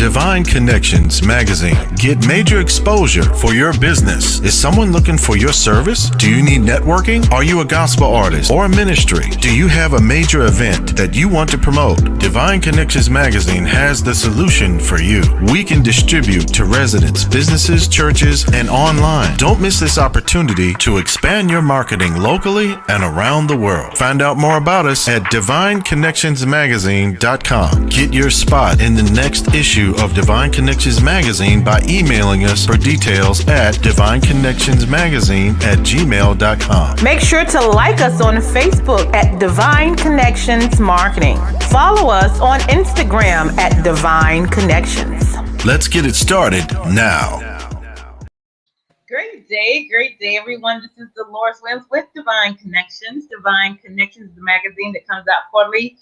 Divine Connections Magazine. Get major exposure for your business. Is someone looking for your service? Do you need networking? Are you a gospel artist or a ministry? Do you have a major event that you want to promote? Divine Connections Magazine has the solution for you. We can distribute to residents, businesses, churches, and online. Don't miss this opportunity to expand your marketing locally and around the world. Find out more about us at divineconnectionsmagazine.com. Get your spot in the next issue of Divine Connections Magazine by emailing us for details at divineconnectionsmagazine@gmail.com. Make sure to like us on Facebook at Divine Connections Marketing. Follow us on Instagram at Divine Connections. Let's get it started now. Great day, everyone. This is Dolores Williams with Divine Connections. Divine Connections is the magazine that comes out quarterly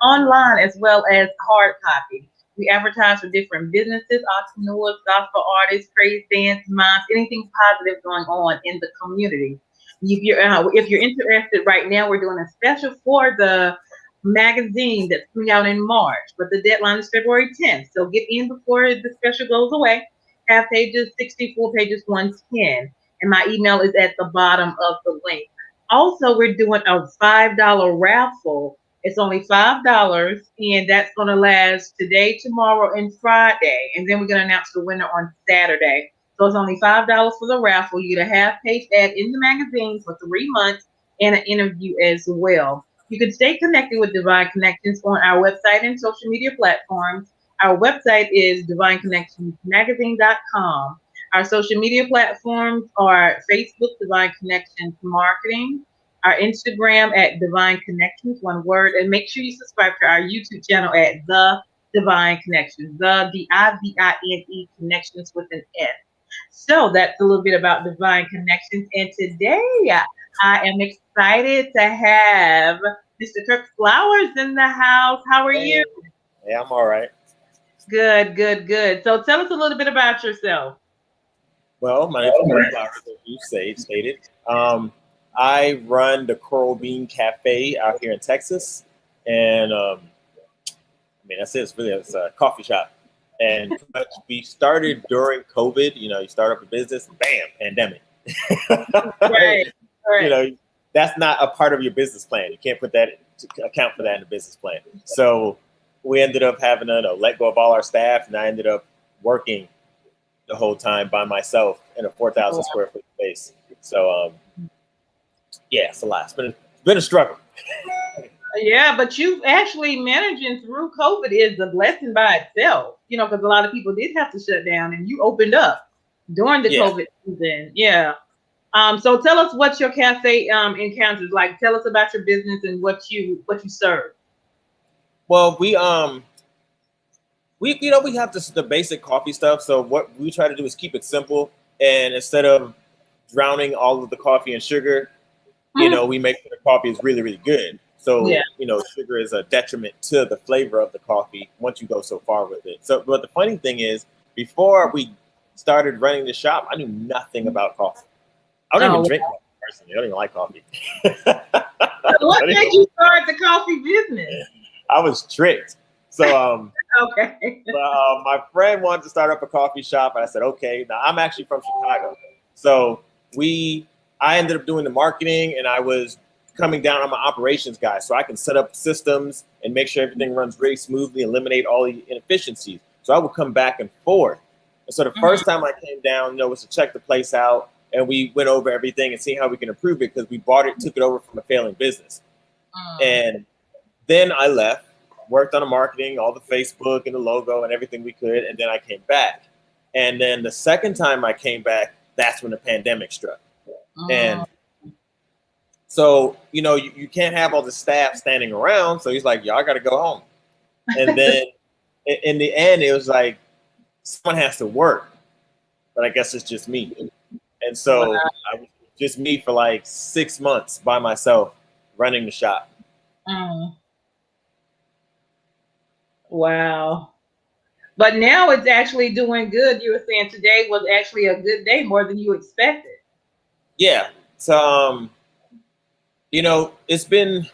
online as well as hard copy. We advertise for different businesses, entrepreneurs, gospel artists, praise dance, moms, anything positive going on in the community. If you're interested right now, we're doing a special for the magazine that's coming out in March, but the deadline is February 10th. So get in before the special goes away. Half pages 64, pages 110. And my email is at the bottom of the link. Also, we're doing a $5 raffle. It's only $5, and that's going to last today, tomorrow, and Friday. And then we're going to announce the winner on Saturday. So it's only $5 for the raffle. You get a half-page ad in the magazine for 3 months and an interview as well. You can stay connected with Divine Connections on our website and social media platforms. Our website is divineconnectionsmagazine.com. Our social media platforms are Facebook, Divine Connections Marketing, our Instagram at Divine Connections, one word, and make sure you subscribe to our YouTube channel at The Divine Connections, the Divine Connections with an S. So that's a little bit about Divine Connections. And today I am excited to have Mr. Curt Flowers in the house. How are you? Yeah, I'm all right. Good. So tell us a little bit about yourself. Well, my name is Curt Flower, as you stated. I run the Coral Bean Cafe out here in Texas, and that's it. It's a coffee shop, and we started during COVID. You start up a business, and bam, pandemic. Right. That's not a part of your business plan. You can't put that account for that in the business plan. So we ended up having to let go of all our staff, and I ended up working the whole time by myself in a 4,000 square foot space. So. Yeah, it's a lot. It's been a struggle. Yeah, but you actually managing through COVID is a blessing by itself. Because a lot of people did have to shut down, and you opened up during the COVID season. Yeah. So tell us what your cafe encounters like. Tell us about your business and what you serve. Well, we have the basic coffee stuff. So what we try to do is keep it simple, and instead of drowning all of the coffee in sugar, we make sure the coffee is really, really good. So, sugar is a detriment to the flavor of the coffee once you go so far with it. So, but the funny thing is, before we started running the shop, I knew nothing about coffee. I don't even drink coffee personally. I don't even like coffee. What made you start the coffee business? I was tricked. So, okay. My friend wanted to start up a coffee shop, and I said, okay. Now, I'm actually from Chicago. So, I ended up doing the marketing, and I was coming down. I'm an operations guy, so I can set up systems and make sure everything runs really smoothly, eliminate all the inefficiencies. So I would come back and forth. And so the first time I came down, was to check the place out, and we went over everything and see how we can improve it, because we took it over from a failing business. And then I left, worked on the marketing, all the Facebook and the logo and everything we could, and then I came back. And then the second time I came back, that's when the pandemic struck. And so, you can't have all the staff standing around. So he's like, y'all got to go home. And then in the end, it was like, someone has to work. But I guess it's just me. And so I was just me for like 6 months by myself running the shop. Wow. But now it's actually doing good. You were saying today was actually a good day, more than you expected. Yeah. So, it's been,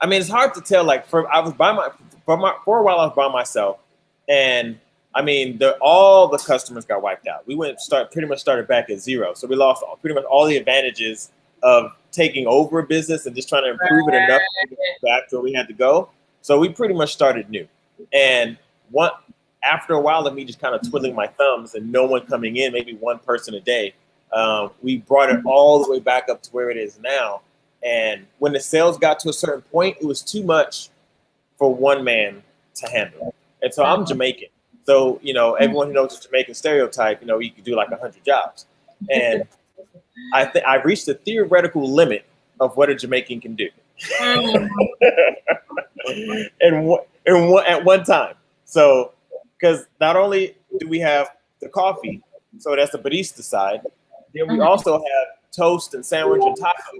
it's hard to tell. Like for a while I was by myself, and I mean, all the customers got wiped out. We pretty much started back at zero. So we lost pretty much all the advantages of taking over a business and just trying to improve it enough to get back to where we had to go. So we pretty much started new. And after a while of me just kind of twiddling my thumbs and no one coming in, maybe one person a day, we brought it all the way back up to where it is now. And when the sales got to a certain point, it was too much for one man to handle. And so I'm Jamaican. So, everyone who knows the Jamaican stereotype, you could do like 100 jobs. And I reached the theoretical limit of what a Jamaican can do. At one time. So, because not only do we have the coffee, so that's the barista side, then we also have toast and sandwich and taco.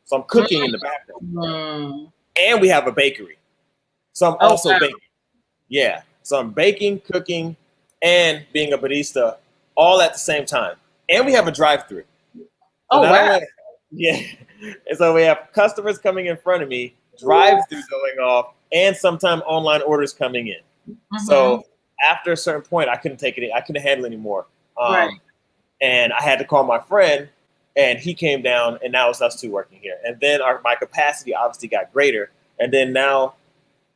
So I'm cooking in the background. And we have a bakery. So I'm also baking. Yeah. So I'm baking, cooking, and being a barista all at the same time. And we have a drive-through. So wow. Yeah. And so we have customers coming in front of me, drive-through going off, and sometimes online orders coming in. So after a certain point, I couldn't take it. I couldn't handle it anymore. And I had to call my friend, and he came down, and now it's us two working here. And then my capacity obviously got greater. And then now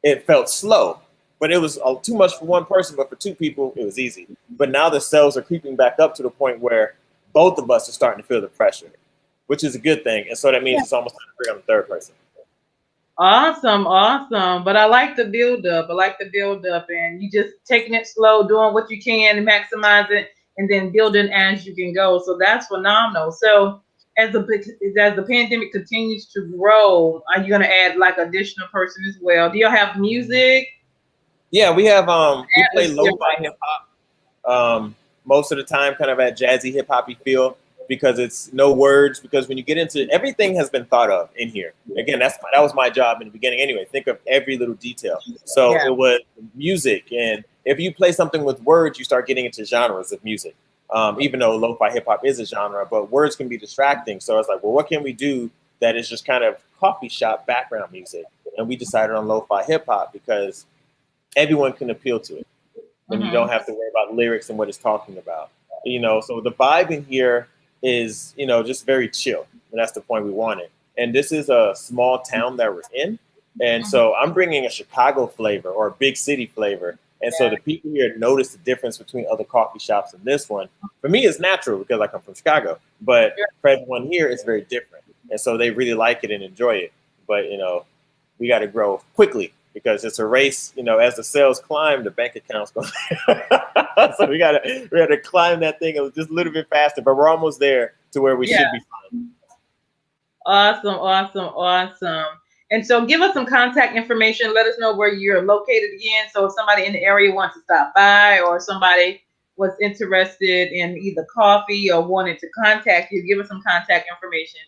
it felt slow. But it was too much for one person, but for two people, it was easy. But now the sales are creeping back up to the point where both of us are starting to feel the pressure, which is a good thing. And so that means it's almost time to bring on the third person. Awesome. But I like the build up. And you just taking it slow, doing what you can to maximize it, and then building as you can go. So that's phenomenal. So as the pandemic continues to grow, are you going to add like additional person as well? Do y'all have music? Yeah, we have we play lo-fi hip hop most of the time, kind of at jazzy hip hoppy feel, because it's no words. Because when you get into everything has been thought of in here. Again, that was my job in the beginning anyway. Think of every little detail. So it was music, and if you play something with words, you start getting into genres of music. Even though lo-fi hip hop is a genre, but words can be distracting. So it's like, well, what can we do that is just kind of coffee shop background music? And we decided on lo-fi hip hop because everyone can appeal to it, and you don't have to worry about lyrics and what it's talking about. So the vibe in here is, just very chill, and that's the point we wanted. And this is a small town that we're in, and so I'm bringing a Chicago flavor or a big city flavor. And so the people here notice the difference between other coffee shops and this one. For me, it's natural because I come from Chicago, but for everyone here, it's very different. And so they really like it and enjoy it. But, we got to grow quickly because it's a race. As the sales climb, the bank account's going. So we got to climb that thing just a little bit faster, but we're almost there to where we should be fine. Awesome. And so give us some contact information. Let us know where you're located again. So if somebody in the area wants to stop by, or somebody was interested in either coffee or wanted to contact you, give us some contact information.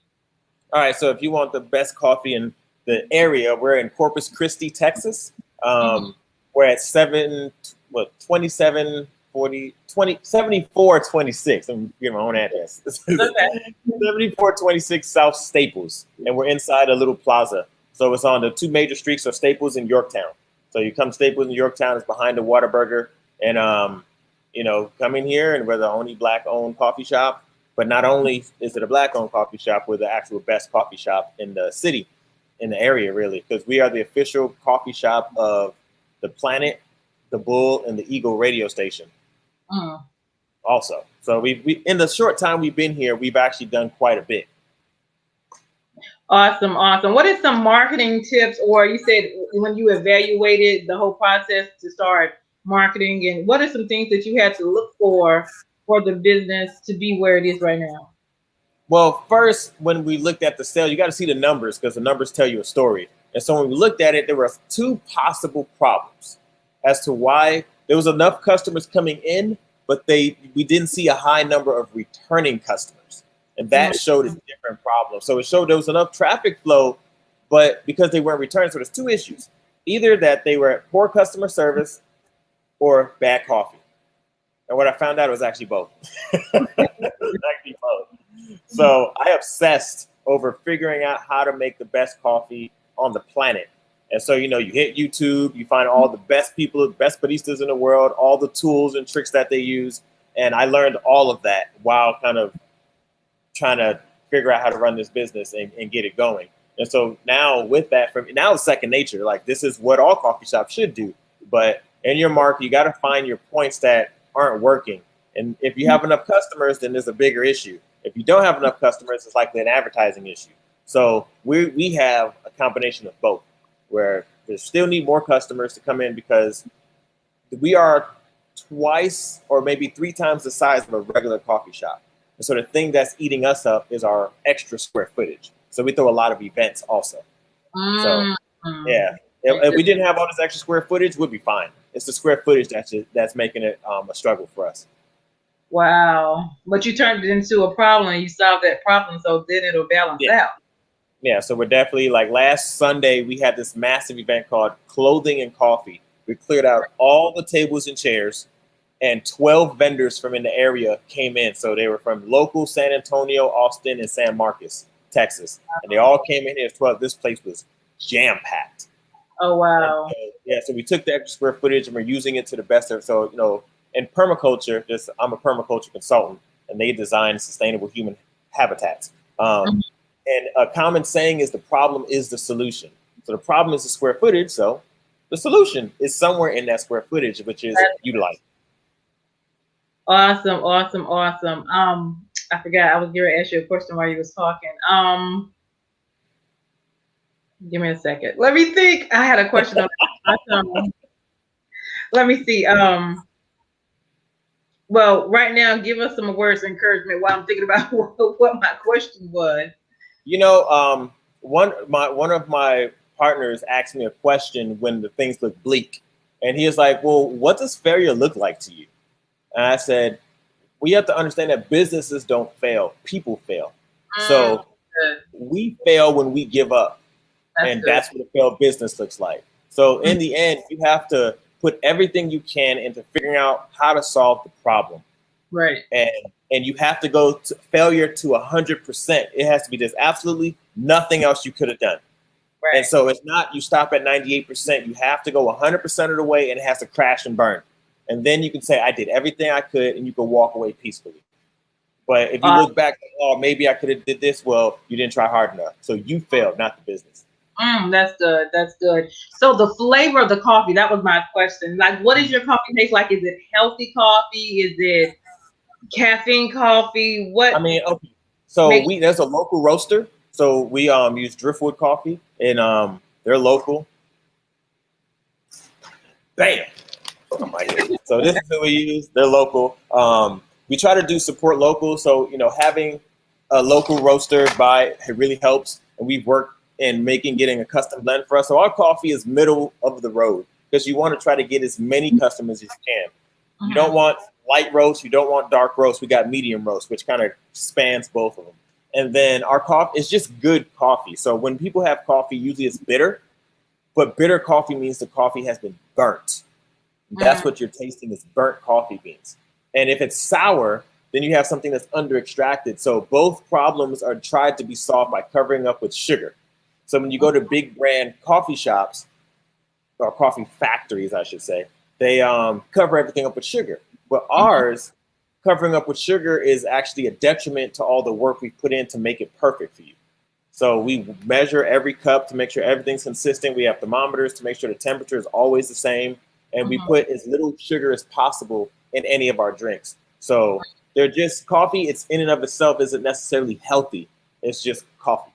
All right. So if you want the best coffee in the area, we're in Corpus Christi, Texas. We're at 7426. I'm getting my own address. 7426 South Staples. And we're inside a little plaza. So it's on the two major streets of Staples and Yorktown. So you come Staples and Yorktown, it's behind the Whataburger. And, come in here, and we're the only Black-owned coffee shop. But not only is it a Black-owned coffee shop, we're the actual best coffee shop in the city, in the area, really. Because we are the official coffee shop of the Planet, the Bull, and the Eagle radio station. Also. So we in the short time we've been here, we've actually done quite a bit. Awesome. What is some marketing tips, or you said when you evaluated the whole process to start marketing, and what are some things that you had to look for the business to be where it is right now? Well, first, when we looked at the sale, you got to see the numbers because the numbers tell you a story. And so when we looked at it, there were two possible problems as to why there was enough customers coming in, but we didn't see a high number of returning customers. And that showed a different problem. So it showed there was enough traffic flow, but because they weren't returning, so there's two issues. Either that they were at poor customer service or bad coffee. And what I found out was actually both. So I obsessed over figuring out how to make the best coffee on the planet. And so, you hit YouTube, you find all the best people, the best baristas in the world, all the tools and tricks that they use. And I learned all of that while kind of trying to figure out how to run this business and get it going. And so now with that, now it's second nature. Like, this is what all coffee shops should do. But in your market, you got to find your points that aren't working. And if you have enough customers, then there's a bigger issue. If you don't have enough customers, it's likely an advertising issue. So we have a combination of both, where they still need more customers to come in because we are twice or maybe 3 times the size of a regular coffee shop. And so the thing that's eating us up is our extra square footage. So we throw a lot of events also. So yeah, if we didn't have all this extra square footage, we'd be fine. It's the square footage that's making it a struggle for us. Wow. But you turned it into a problem and you solved that problem, so then it'll balance out. Yeah, so we're definitely, like, last Sunday, we had this massive event called Clothing and Coffee. We cleared out all the tables and chairs, and 12 vendors from in the area came in. So they were from local San Antonio, Austin, and San Marcos, Texas. And they all came in here as 12. This place was jam-packed. Oh, wow. And, so we took the extra square footage and we're using it to the best of it. So, in permaculture, I'm a permaculture consultant, and they design sustainable human habitats. And a common saying is the problem is the solution. So the problem is the square footage. So the solution is somewhere in that square footage, which is utilized. Awesome. I forgot I was going to ask you a question while you was talking. Give me a second. Let me think. I had a question. Let me see. Well, right now, give us some words of encouragement while I'm thinking about what my question was. One of my partners asked me a question when the things look bleak, and he was like, "Well, what does failure look like to you?" And I said, "We have to understand that businesses don't fail; people fail. So we fail when we give up, that's what a failed business looks like. So in the end, you have to put everything you can into figuring out how to solve the problem, right? And you have to go to failure to 100%. It has to be there's absolutely nothing else you could have done. Right. And so it's not you stop at 98%. You have to go 100% of the way, and it has to crash and burn. And then you can say, I did everything I could, and you can walk away peacefully. But if you look back, oh, maybe I could have did this. Well, you didn't try hard enough. So you failed, not the business. That's good. That's good. So the flavor of the coffee, that was my question. Like, what is your coffee taste like? Is it healthy coffee? Is it caffeine coffee? What? I mean, okay. So there's a local roaster. So we use Driftwood Coffee, and they're local. Bam! Oh my God. So this is what we use. They're local. We try to support local. So having a local roaster it really helps. And we've worked in getting a custom blend for us. So our coffee is middle of the road because you want to try to get as many customers as you can. You don't want light roast. You don't want dark roast. We got medium roast, which kind of spans both of them. And then our coffee is just good coffee. So when people have coffee, usually it's bitter, but bitter coffee means the coffee has been burnt. That's what you're tasting is burnt coffee beans. And if it's sour, then you have something that's under extracted. So both problems are tried to be solved by covering up with sugar. So when you go to big brand coffee shops, or coffee factories, I should say, they cover everything up with sugar. But ours, covering up with sugar is actually a detriment to all the work we put in to make it perfect for you. So we measure every cup to make sure everything's consistent. We have thermometers to make sure the temperature is always the same. And we put as little sugar as possible in any of our drinks. So they're just coffee. It's in and of itself isn't necessarily healthy. It's just coffee.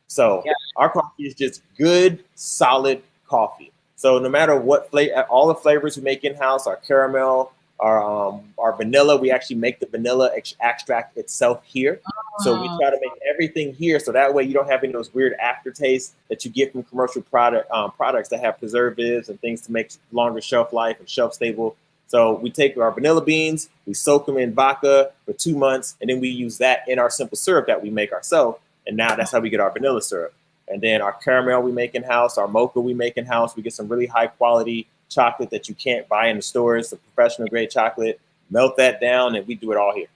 So our coffee is just good, solid coffee. So no matter what flavor, all the flavors we make in-house, our caramel, our vanilla, we actually make the vanilla extract itself here. So we try to make everything here. So that way you don't have any of those weird aftertastes that you get from commercial products that have preservatives and things to make longer shelf life and shelf stable. So we take our vanilla beans, we soak them in vodka for 2 months, and then we use that in our simple syrup that we make ourselves. And now that's how we get our vanilla syrup. And then our caramel we make in-house, our mocha we make in-house. We get some really high quality chocolate that you can't buy in the stores, the professional grade chocolate, melt that down, and we do it all here.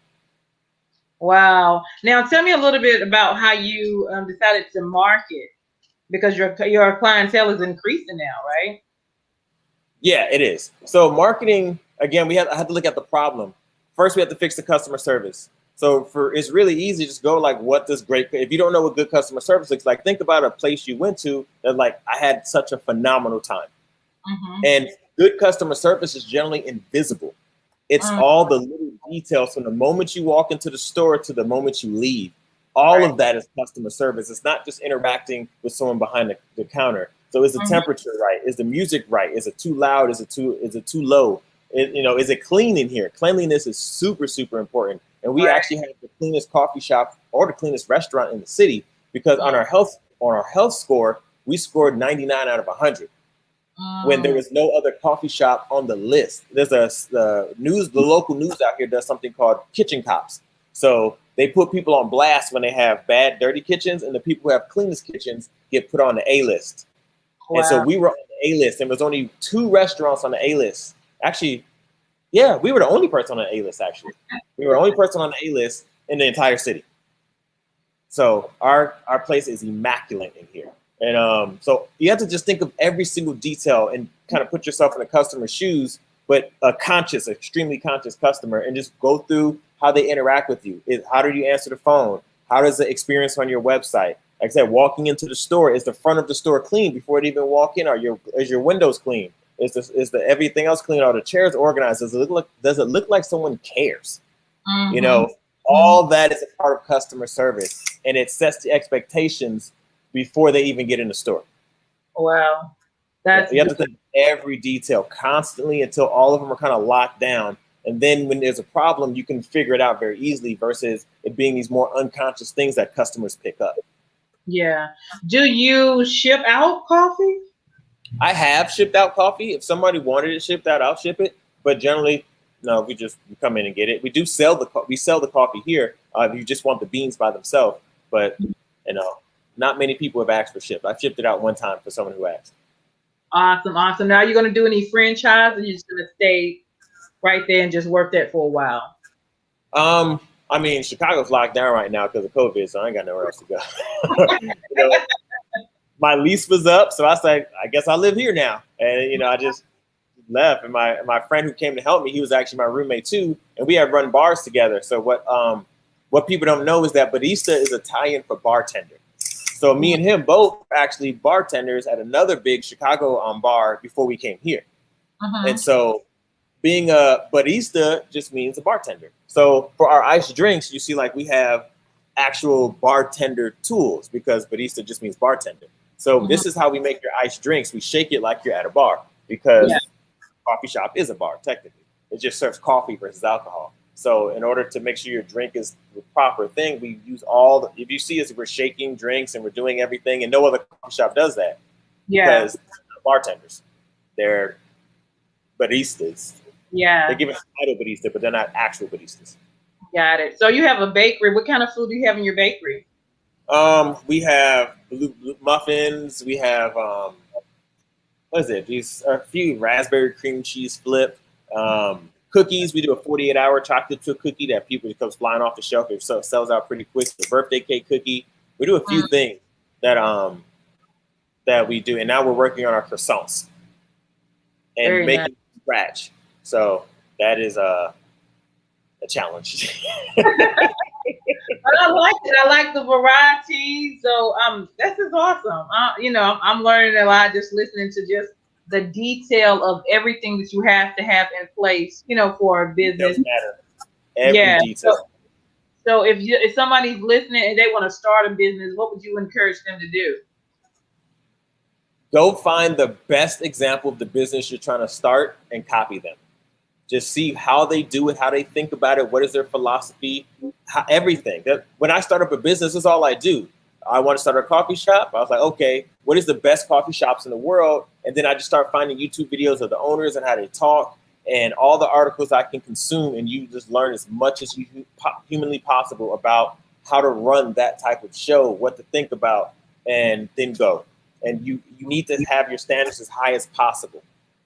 Wow. Now tell me a little bit about how you decided to market because your clientele is increasing now, right? Yeah, it is. So marketing, again, I had to look at the problem. First, we have to fix the customer service. So it's really easy. Just go like, what does great, if you don't know what good customer service looks like, think about a place you went to that like, I had such a phenomenal time. Mm-hmm. And good customer service is generally invisible. It's all the little details from the moment you walk into the store to the moment you leave. All of that is customer service. It's not just interacting with someone behind the counter. So is the temperature right? Is the music right? Is it too loud? Is it too low? Is it clean in here? Cleanliness is super, super important. And we actually have the cleanest coffee shop or the cleanest restaurant in the city because on our health score, we scored 99 out of 100. When there was no other coffee shop on the list. There's the local news out here does something called kitchen cops. So they put people on blast when they have bad, dirty kitchens, and the people who have cleanest kitchens get put on the A list. Wow. And so we were on the A list, and there was only 2 restaurants on the A list. Actually, yeah, we were the only person on the A list, actually. We were the only person on the A list in the entire city. So our place is immaculate in here. And so you have to just think of every single detail and kind of put yourself in the customer's shoes, but extremely conscious customer, and just go through how they interact with you. How do you answer the phone? How does the experience on your website? Like I said, walking into the store, is the front of the store clean before you even walk in? Is your windows clean? Is the everything else clean? Are the chairs organized? Does it look like someone cares? Mm-hmm. All that is a part of customer service, and it sets the expectations before they even get in the store. Wow. You have to think every detail constantly until all of them are kind of locked down. And then when there's a problem, you can figure it out very easily versus it being these more unconscious things that customers pick up. Yeah. Do you ship out coffee? I have shipped out coffee. If somebody wanted it shipped out, I'll ship it. But generally, no, we come in and get it. We do sell the coffee here. If you just want the beans by themselves. But, not many people have asked for ship. I've shipped it out one time for someone who asked. Awesome. Now, are you going to do any franchise, or are you just going to stay right there and just work that for a while? I mean, Chicago's locked down right now because of COVID, so I ain't got nowhere else to go. My lease was up, so I said, I guess I live here now. And, I just left. And my friend who came to help me, he was actually my roommate too, and we had run bars together. So what people don't know is that barista is Italian for bartender. So me and him both were actually bartenders at another big Chicago bar before we came here. And so being a barista just means a bartender. So for our iced drinks, you see like we have actual bartender tools because barista just means bartender. So this is how we make your iced drinks. We shake it like you're at a bar because coffee shop is a bar technically. It just serves coffee versus alcohol. So in order to make sure your drink is the proper thing, we use if you see us, we're shaking drinks and we're doing everything, and no other coffee shop does that. Yeah. Because they're bartenders. They're baristas. Yeah. They give us a title barista, but they're not actual baristas. Got it. So you have a bakery. What kind of food do you have in your bakery? We have blue muffins. We have what is it? These are a few raspberry cream cheese flip. Cookies, we do a 48-hour chocolate chip cookie that people comes flying off the shelf. It sells out pretty quick. The birthday cake cookie. We do a few things that we do, and now we're working on our croissants and making from scratch. So that is a challenge. But I like it. I like the variety. So this is awesome. I'm learning a lot just listening to just the detail of everything that you have to have in place, for a business. It does matter. Every detail. So if somebody's listening and they want to start a business, what would you encourage them to do? Go find the best example of the business you're trying to start and copy them. Just see how they do it, how they think about it, what is their philosophy, everything. When I start up a business, that's all I do. I want to start a coffee shop. I was like, okay, what is the best coffee shops in the world? And then I just start finding YouTube videos of the owners and how they talk and all the articles I can consume. And you just learn as much as humanly possible about how to run that type of show, what to think about, and then go. And you need to have your standards as high as possible.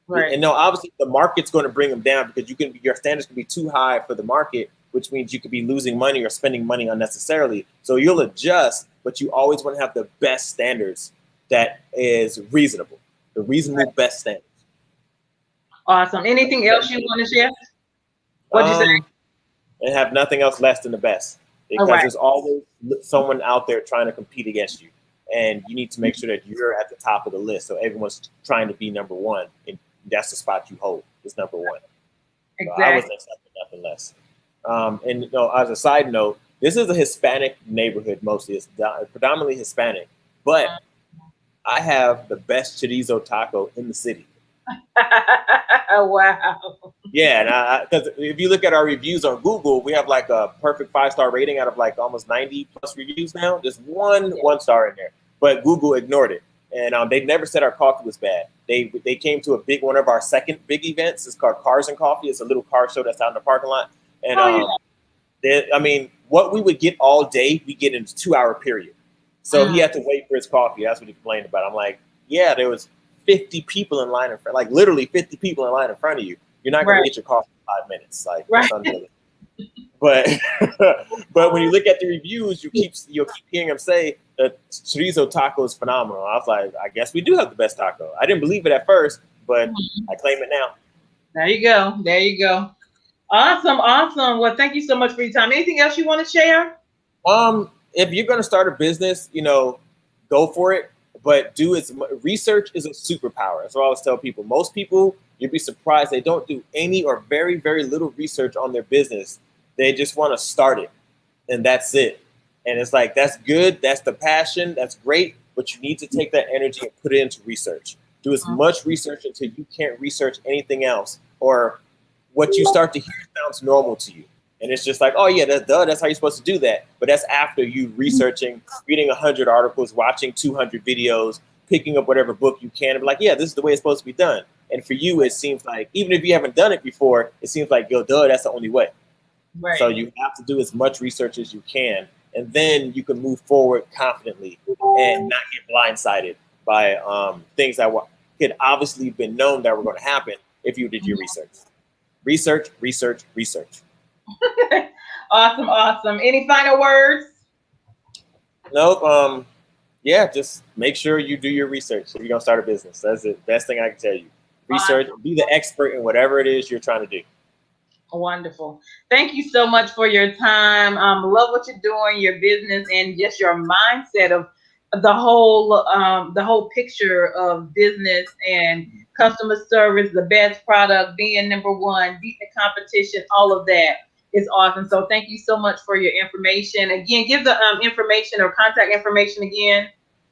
Right. And no, obviously the market's going to bring them down because your standards can be too high for the market, which means you could be losing money or spending money unnecessarily. So you'll adjust, but you always want to have the best standards that is reasonable, the reasonable best standards. Awesome. Anything else you want to share? What'd you say? And have nothing else less than the best, because right. there's always someone out there trying to compete against you, and you need to make sure that you're at the top of the list. So everyone's trying to be number one, and that's the spot you hold. Is number one. Exactly. So I wasn't accepting nothing less. And you know, as a side note, this is a Hispanic neighborhood mostly. It's predominantly Hispanic, but I have the best chorizo taco in the city. Wow. Yeah, and because if you look at our reviews on Google, we have like a perfect 5-star rating out of like almost 90 plus reviews now. There's one star in there, but Google ignored it, and they never said our coffee was bad. They came to one of our second big events. It's called Cars and Coffee. It's a little car show that's out in the parking lot, and I mean, what we would get all day, we get in a 2-hour period. So he had to wait for his coffee. That's what he complained about. I'm like, yeah, there was 50 people in line in front, like literally 50 people in line in front of you. You're not going to get your coffee in 5 minutes. Like, that's unrealistic. But when you look at the reviews, you'll keep hearing them say that chorizo taco is phenomenal. I was like, I guess we do have the best taco. I didn't believe it at first, but I claim it now. There you go. There you go. Awesome. Awesome. Well, thank you so much for your time. Anything else you want to share? If you're going to start a business, you know, go for it. But research is a superpower. That's what I always tell people. Most people, you'd be surprised, they don't do any or very, very little research on their business. They just want to start it, and that's it. And it's like, that's good. That's the passion. That's great. But you need to take that energy and put it into research. Do as much research until you can't research anything else, or what you start to hear sounds normal to you. And it's just like, oh yeah, that's how you're supposed to do that. But that's after you researching, reading 100 articles, watching 200 videos, picking up whatever book you can, and be like, yeah, this is the way it's supposed to be done. And for you, it seems like, even if you haven't done it before, it seems like, yo, that's the only way. Right. So you have to do as much research as you can, and then you can move forward confidently and not get blindsided by things that could obviously been known that were going to happen if you did your research. Research, research, research. Awesome, awesome. Any final words? Nope. Yeah, just make sure you do your research if you're gonna start a business. That's the best thing I can tell you. Research, be the expert in whatever it is you're trying to do. Wonderful. Thank you so much for your time. Love what you're doing, your business, and just your mindset of the whole picture of business and customer service, the best product, being number one, beat the competition, all of that is awesome. So thank you so much for your information. Again, give the information or contact information again.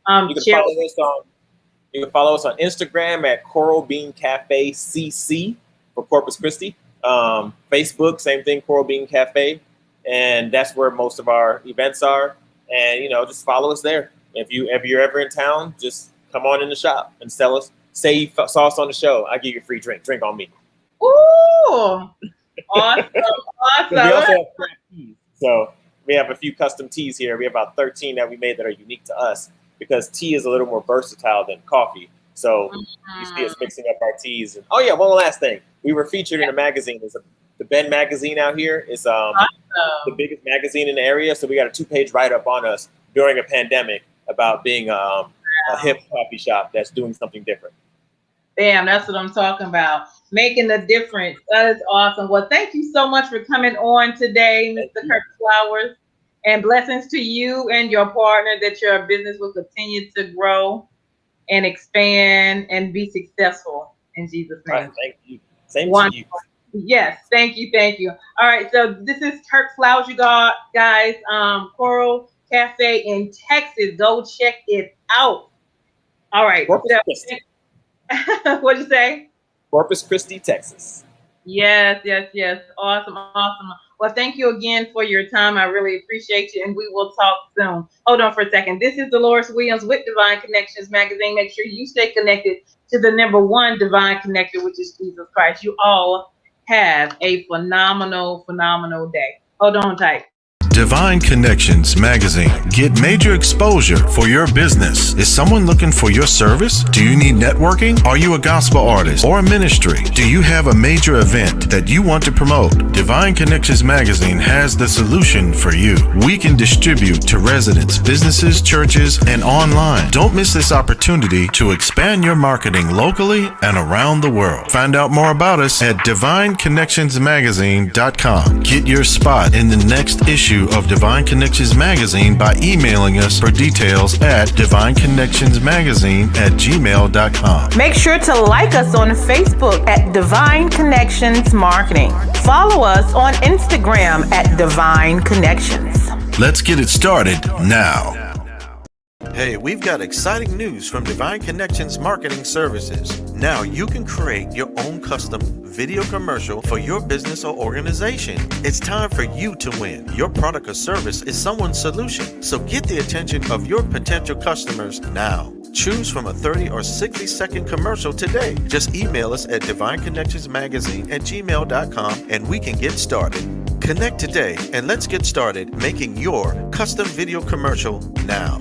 You can follow us on Instagram at Coral Bean Cafe CC for Corpus Christi. Facebook, same thing, Coral Bean Cafe, and that's where most of our events are. And just follow us there. If you're ever in town, just come on in the shop and say you saw us on the show. I give you a free drink. Drink on me. Ooh, awesome, awesome. We also have craft teas. So we have a few custom teas here. We have about 13 that we made that are unique to us, because tea is a little more versatile than coffee. So you see us mixing up our teas. And, oh yeah, one last thing. We were featured in a magazine. The Ben magazine out here is the biggest magazine in the area. So we got a 2-page write-up on us during a pandemic about being a hip coffee shop that's doing something different. Damn, that's what I'm talking about. Making a difference. That is awesome. Well, thank you so much for coming on today, Mr. Curt Flowers. And blessings to you and your partner, that your business will continue to grow and expand and be successful in Jesus' name. Right, thank you. Same to you. Yes, thank you, thank you. All right, so this is Curt Flowers, you got guys. Coral Cafe in Texas. Go check it out. All right. What'd you say? Corpus Christi, Texas. Yes. Awesome. Well, thank you again for your time. I really appreciate you, and we will talk soon. Hold on for a second. This is Dolores Williams with Divine Connections Magazine. Make sure you stay connected to the #1 Divine Connector, which is Jesus Christ. You all have a phenomenal day. Hold on tight. Divine Connections Magazine. Get major exposure for your business. Is someone looking for your service? Do you need networking? Are you a gospel artist or a ministry? Do you have a major event that you want to promote? Divine Connections Magazine has the solution for you. We can distribute to residents, businesses, churches, and online. Don't miss this opportunity to expand your marketing locally and around the world. Find out more about us at divineconnectionsmagazine.com. Get your spot in the next issue of Divine Connections Magazine by emailing us for details at divineconnectionsmagazine@gmail.com. Make sure to like us on Facebook at Divine Connections Marketing. Follow us on Instagram at Divine Connections. Let's get it started now. Hey, we've got exciting news from Divine Connections Marketing Services. Now you can create your own custom video commercial for your business or organization. It's time for you to win. Your product or service is someone's solution, so get the attention of your potential customers now. Choose from a 30 or 60-second commercial today. Just email us at divineconnectionsmagazine@gmail.com and we can get started. Connect today and let's get started making your custom video commercial now.